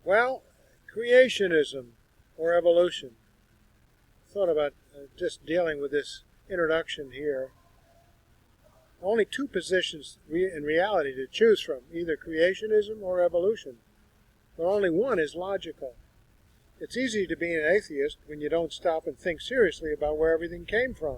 Well, creationism or evolution. Thought about just dealing with this introduction here. Only two positions in reality to choose from, either creationism or evolution, but only one is logical. It's easy to be an atheist when you don't stop and think seriously about where everything came from.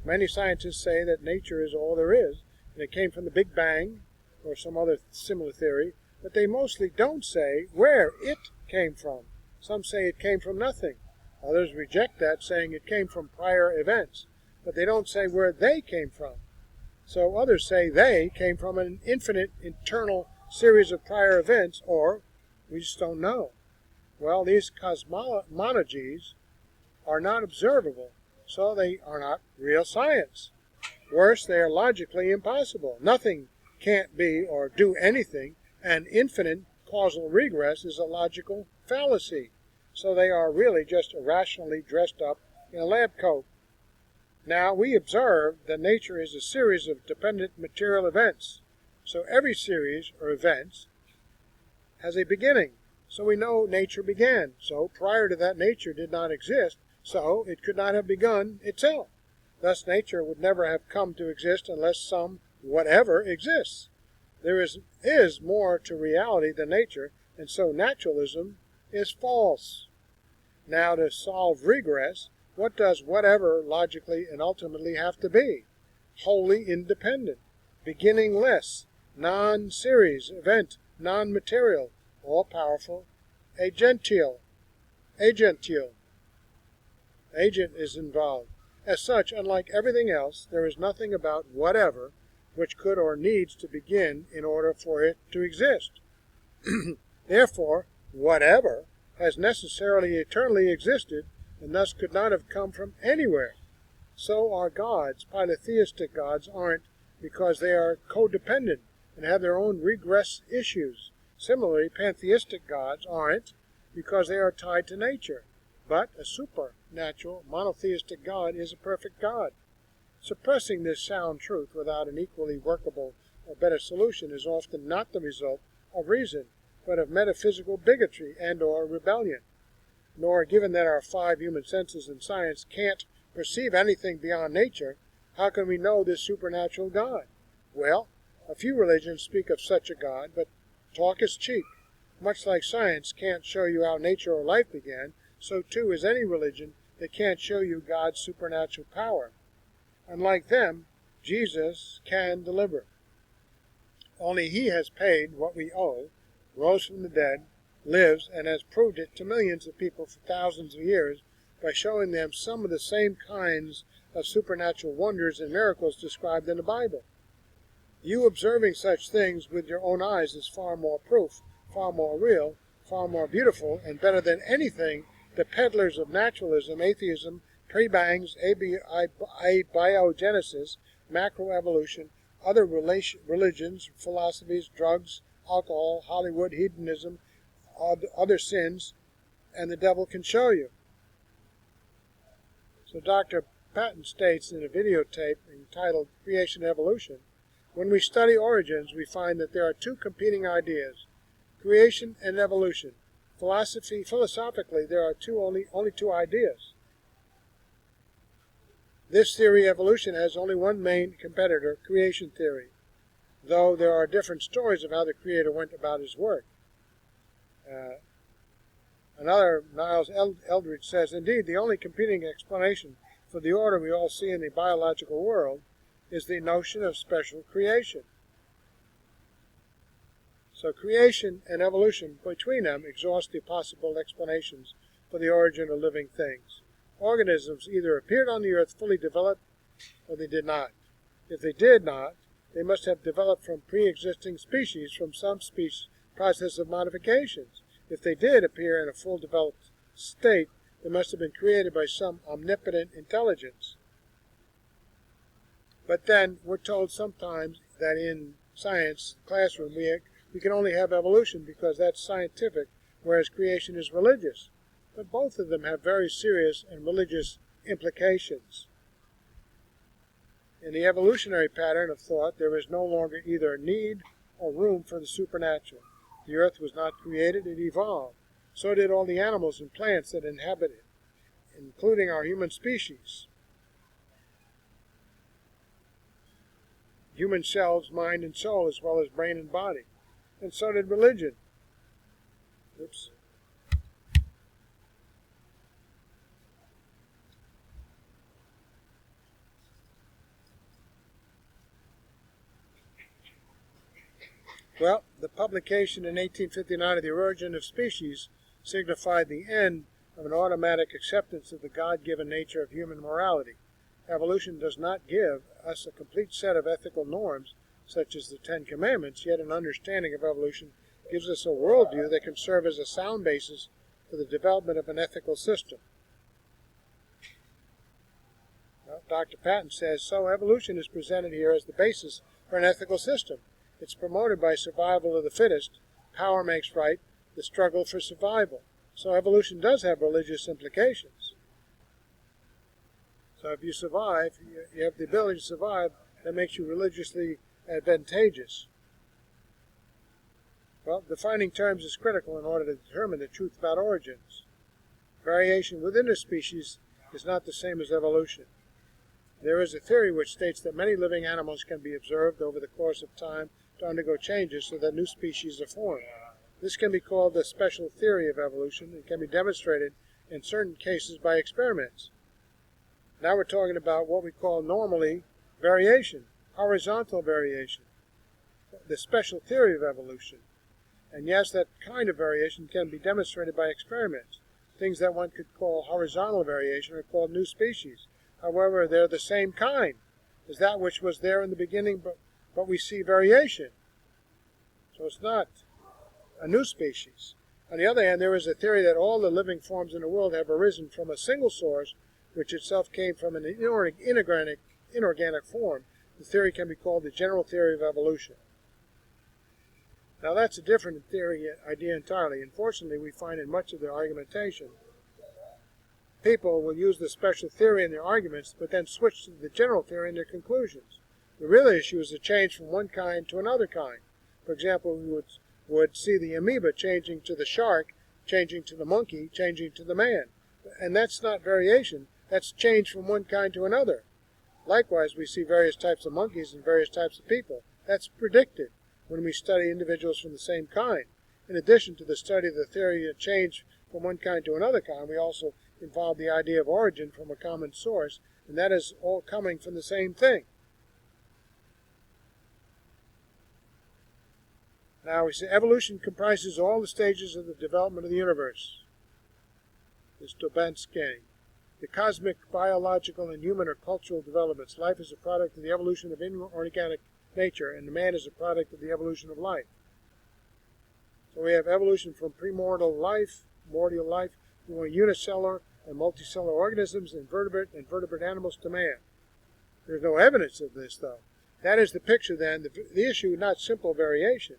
Many scientists say that nature is all there is, and it came from the Big Bang, or some other similar theory, but they mostly don't say where it came from. Some say it came from nothing. Others reject that, saying it came from prior events, but they don't say where they came from. So others say they came from an infinite internal series of prior events, or we just don't know. Well, these cosmogonies are not observable, so they are not real science. Worse, they are logically impossible. Nothing can't be or do anything, and infinite causal regress is a logical fallacy. So they are really just irrationally dressed up in a lab coat. Now, we observe that nature is a series of dependent material events. So every series, or events, has a beginning. So we know nature began. So prior to that, nature did not exist. So it could not have begun itself. Thus, nature would never have come to exist unless some whatever exists. There is more to reality than nature, and so naturalism is false. Now, to solve regress, what does whatever logically and ultimately have to be? Wholly independent, beginningless, non-series, event, non-material, all-powerful, agential. Agent is involved. As such, unlike everything else, there is nothing about whatever which could or needs to begin in order for it to exist. Therefore, whatever has necessarily eternally existed, and thus could not have come from anywhere. So our gods, polytheistic gods, aren't, because they are codependent and have their own regress issues. Similarly, pantheistic gods aren't, because they are tied to nature. But a supernatural, monotheistic God is a perfect God. Suppressing this sound truth without an equally workable or better solution is often not the result of reason, but of metaphysical bigotry and or rebellion. Nor, given that our 5 human senses and science can't perceive anything beyond nature, how can we know this supernatural God? Well, a few religions speak of such a God, but talk is cheap. Much like science can't show you how nature or life began, so too is any religion that can't show you God's supernatural power. Unlike them, Jesus can deliver. Only he has paid what we owe, rose from the dead, lives, and has proved it to millions of people for thousands of years by showing them some of the same kinds of supernatural wonders and miracles described in the Bible. You observing such things with your own eyes is far more proof, far more real, far more beautiful, and better than anything the peddlers of naturalism, atheism, pre-bangs, abiogenesis, macroevolution, other religions, philosophies, drugs, alcohol, Hollywood, hedonism, other sins, and the devil can show you. So Dr. Patton states in a videotape entitled Creation and Evolution, when we study origins, we find that there are two competing ideas, creation and evolution. Philosophically, there are only two ideas. This theory, evolution, has only one main competitor, creation theory, though there are different stories of how the Creator went about his work. Another, Niles Eldridge, says, indeed, the only competing explanation for the order we all see in the biological world is the notion of special creation. So creation and evolution, between them, exhaust the possible explanations for the origin of living things. Organisms either appeared on the earth fully developed, or they did not. If they did not, they must have developed from pre-existing species, from some process of modifications. If they did appear in a full developed state, they must have been created by some omnipotent intelligence. But then we're told sometimes that in science classroom we can only have evolution because that's scientific, whereas creation is religious. But both of them have very serious and religious implications. In the evolutionary pattern of thought, there is no longer either need or room for the supernatural. The earth was not created, it evolved. So did all the animals and plants that inhabit it, including our human species. Human selves, mind and soul, as well as brain and body. And so did religion. Oops. Well, the publication in 1859 of The Origin of Species signified the end of an automatic acceptance of the God-given nature of human morality. Evolution does not give us a complete set of ethical norms, such as the Ten Commandments, yet an understanding of evolution gives us a worldview that can serve as a sound basis for the development of an ethical system. Well, Dr. Patton says, so evolution is presented here as the basis for an ethical system. It's promoted by survival of the fittest, power makes right, the struggle for survival. So evolution does have religious implications. So if you survive, you have the ability to survive, that makes you religiously advantageous. Well, defining terms is critical in order to determine the truth about origins. Variation within a species is not the same as evolution. There is a theory which states that many living animals can be observed over the course of time to undergo changes so that new species are formed. This can be called the special theory of evolution and can be demonstrated in certain cases by experiments. Now we're talking about what we call normally variation, horizontal variation, the special theory of evolution. And yes, that kind of variation can be demonstrated by experiments. Things that one could call horizontal variation are called new species. However, they're the same kind as that which was there in the beginning, but we see variation. So it's not a new species. On the other hand, there is a theory that all the living forms in the world have arisen from a single source, which itself came from an inorganic form. The theory can be called the general theory of evolution. Now that's a different idea entirely. Unfortunately, we find in much of their argumentation, people will use the special theory in their arguments, but then switch to the general theory in their conclusions. The real issue is the change from one kind to another kind. For example, we would see the amoeba changing to the shark, changing to the monkey, changing to the man. And that's not variation, that's change from one kind to another. Likewise, we see various types of monkeys and various types of people. That's predicted when we study individuals from the same kind. In addition to the study of the theory of change from one kind to another kind, we also involve the idea of origin from a common source, and that is all coming from the same thing. Now we say evolution comprises all the stages of the development of the universe. This Dobansky. The cosmic, biological, and human or cultural developments. Life is a product of the evolution of inorganic nature, and man is a product of the evolution of life. So we have evolution from primordial life, unicellular and multicellular organisms, invertebrate and vertebrate animals to man. There's no evidence of this, though. That is the picture, then. The issue, not simple variation.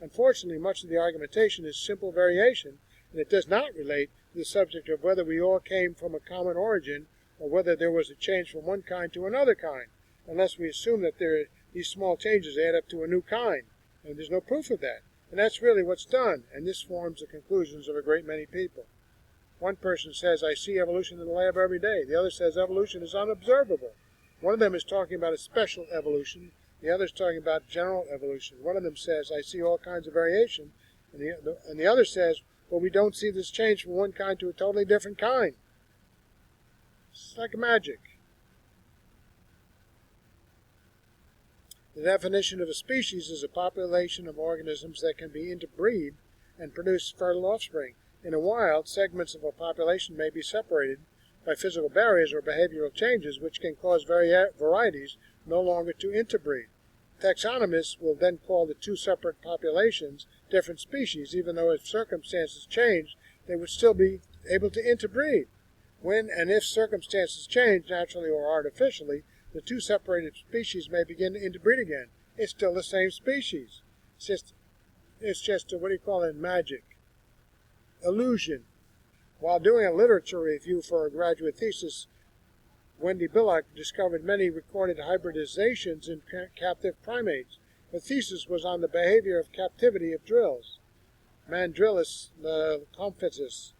Unfortunately, much of the argumentation is simple variation, and it does not relate to the subject of whether we all came from a common origin or whether there was a change from one kind to another kind, unless we assume that these small changes add up to a new kind, and there's no proof of that. And that's really what's done, and this forms the conclusions of a great many people. One person says, I see evolution in the lab every day. The other says evolution is unobservable. One of them is talking about a special evolution. The other is talking about general evolution. One of them says, I see all kinds of variation. And the other says, well, we don't see this change from one kind to a totally different kind. It's like magic. The definition of a species is a population of organisms that can be interbreed and produce fertile offspring. In the wild, segments of a population may be separated by physical barriers or behavioral changes, which can cause varieties no longer to interbreed. Taxonomists will then call the two separate populations different species, even though if circumstances change, they would still be able to interbreed. When and if circumstances change, naturally or artificially, the two separated species may begin to interbreed again. It's still the same species. It's just what do you call it, magic. Illusion. While doing a literature review for a graduate thesis, Wendy Billock discovered many recorded hybridizations in captive primates. Her thesis was on the behavior of captivity of drills. Mandrillis comphisis.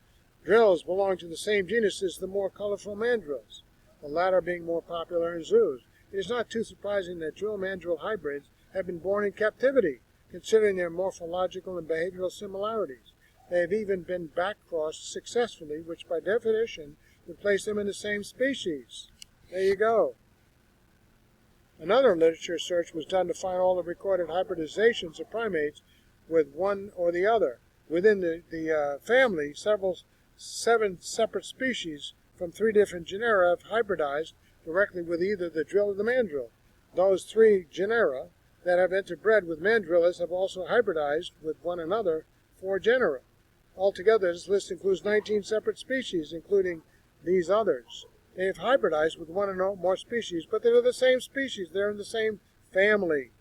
Drills belong to the same genus as the more colorful mandrills, the latter being more popular in zoos. It is not too surprising that drill-mandrill hybrids have been born in captivity, considering their morphological and behavioral similarities. They have even been back-crossed successfully, which by definition would place them in the same species. There you go. Another literature search was done to find all the recorded hybridizations of primates with one or the other. Within the family, seven separate species from 3 different genera have hybridized directly with either the drill or the mandrill. Those 3 genera that have interbred with mandrills have also hybridized with one another 4 genera. Altogether, this list includes 19 separate species, including these others. They have hybridized with one or more species, but they're the same species. They're in the same family.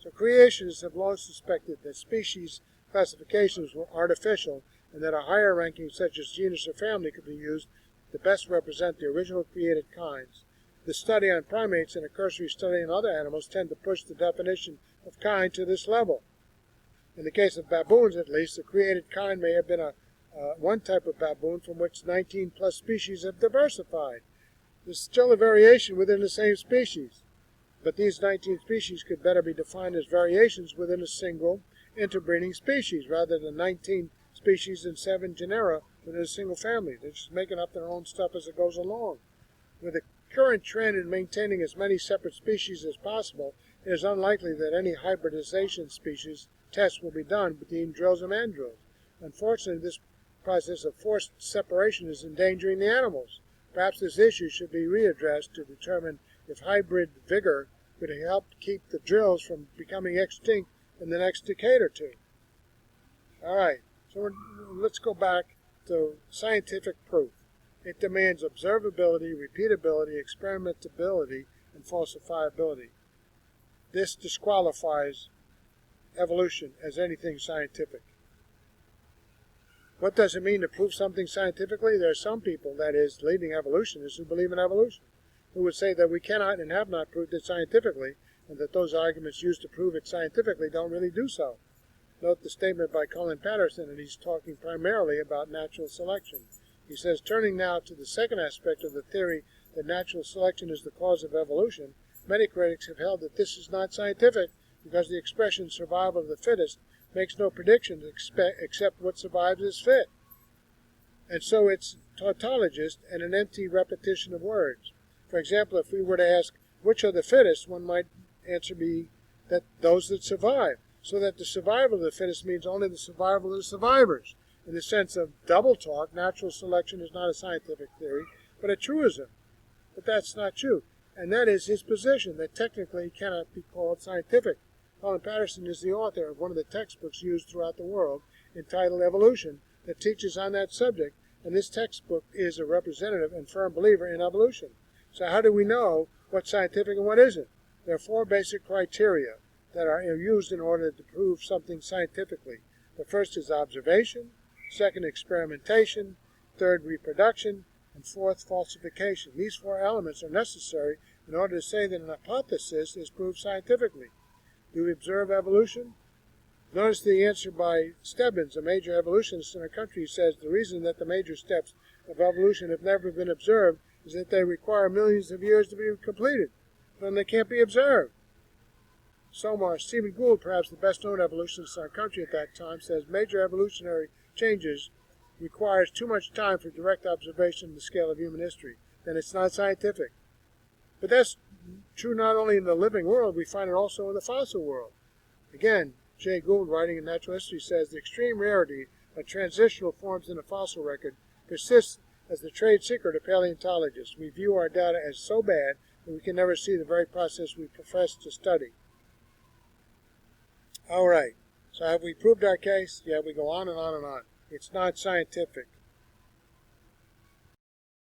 So creationists have long suspected that species classifications were artificial and that a higher ranking such as genus or family could be used to best represent the original created kinds. The study on primates and a cursory study on other animals tend to push the definition of kind to this level. In the case of baboons, at least, the created kind may have been one type of baboon from which 19 plus species have diversified. There's still a variation within the same species, but these 19 species could better be defined as variations within a single interbreeding species rather than 19 species and 7 genera within a single family. They're just making up their own stuff as it goes along. With the current trend in maintaining as many separate species as possible, it is unlikely that any hybridization species tests will be done between drills and mandrills. Unfortunately, this process of forced separation is endangering the animals. Perhaps this issue should be readdressed to determine if hybrid vigor could help keep the drills from becoming extinct in the next decade or 2. All right, so let's go back to scientific proof. It demands observability, repeatability, experimentability, and falsifiability. This disqualifies evolution as anything scientific. What does it mean to prove something scientifically? There are some people, that is, leading evolutionists, who believe in evolution, who would say that we cannot and have not proved it scientifically, and that those arguments used to prove it scientifically don't really do so. Note the statement by Colin Patterson, and he's talking primarily about natural selection. He says, turning now to the second aspect of the theory that natural selection is the cause of evolution, many critics have held that this is not scientific because the expression survival of the fittest makes no prediction except what survives is fit. And so it's tautologist and an empty repetition of words. For example, if we were to ask, which are the fittest, one might answer be that those that survive, so that the survival of the fittest means only the survival of the survivors. In the sense of double talk, natural selection is not a scientific theory, but a truism. But that's not true. And that is his position, that technically it cannot be called scientific. Colin Patterson is the author of one of the textbooks used throughout the world, entitled Evolution, that teaches on that subject, and this textbook is a representative and firm believer in evolution. So how do we know what's scientific and what isn't? There are 4 basic criteria that are used in order to prove something scientifically. The first is observation, second experimentation, third reproduction, and fourth falsification. These 4 elements are necessary in order to say that an hypothesis is proved scientifically. Do we observe evolution? Notice the answer by Stebbins, a major evolutionist in our country, says the reason that the major steps of evolution have never been observed is that they require millions of years to be completed, and they can't be observed. Stephen Gould, perhaps the best-known evolutionist in our country at that time, says major evolutionary changes requires too much time for direct observation on the scale of human history. Then it's not scientific. But that's true not only in the living world, we find it also in the fossil world. Again, Jay Gould, writing in Natural History, says the extreme rarity of transitional forms in the fossil record persists as the trade secret of paleontologists. We view our data as so bad that we can never see the very process we profess to study. All right, so have we proved our case? Yeah, we go on and on and on. It's not scientific.